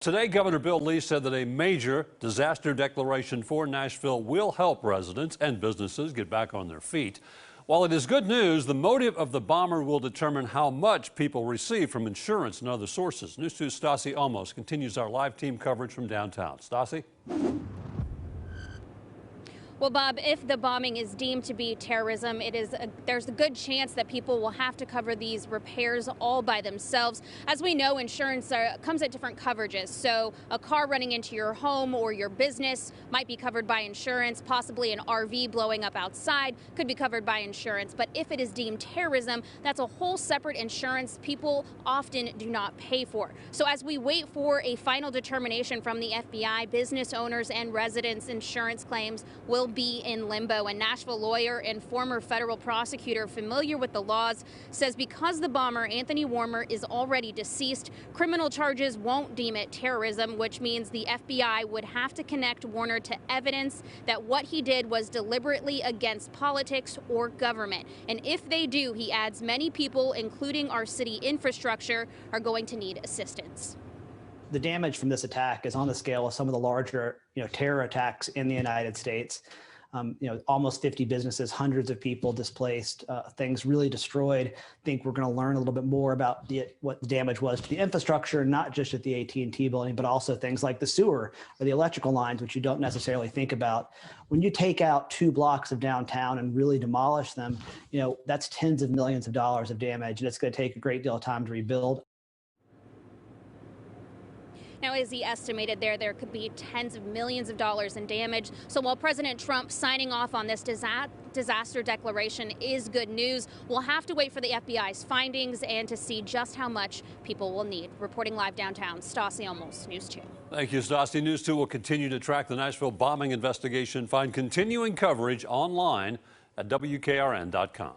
Today, Governor Bill Lee said that a major disaster declaration for Nashville will help residents and businesses get back on their feet. While it is good news, the motive of the bomber will determine how much people receive from insurance and other sources. News 2's Stassi Almos continues our live team coverage from downtown. Stassi? Well, Bob, if the bombing is deemed to be terrorism, there's a good chance that people will have to cover these repairs all by themselves. As we know, insurance comes at different coverages. So a car running into your home or your business might be covered by insurance. Possibly an RV blowing up outside could be covered by insurance. But if it is deemed terrorism, that's a whole separate insurance people often do not pay for. So as we wait for a final determination from the FBI, business owners and residents' insurance claims will be in limbo. A Nashville lawyer and former federal prosecutor familiar with the laws says because the bomber, Anthony Warmer, is already deceased, criminal charges won't deem it terrorism, which means the FBI would have to connect Warner to evidence that what he did was deliberately against politics or government. And if they do, he adds, many people, including our city infrastructure, are going to need assistance. The damage from this attack is on the scale of some of the larger, terror attacks in the United States. Almost 50 businesses, hundreds of people displaced, things really destroyed. I think we're going to learn a little bit more about what the damage was to the infrastructure, not just at the AT&T building, but also things like the sewer or the electrical lines, which you don't necessarily think about. When you take out 2 blocks of downtown and really demolish them, that's tens of millions of dollars of damage, and it's going to take a great deal of time to rebuild. Now, as he estimated there could be tens of millions of dollars in damage. So while President Trump signing off on this disaster declaration is good news, we'll have to wait for the FBI's findings and to see just how much people will need. Reporting live downtown, Stassi Almos, News 2. Thank you, Stassi. News 2 will continue to track the Nashville bombing investigation. Find continuing coverage online at WKRN.com.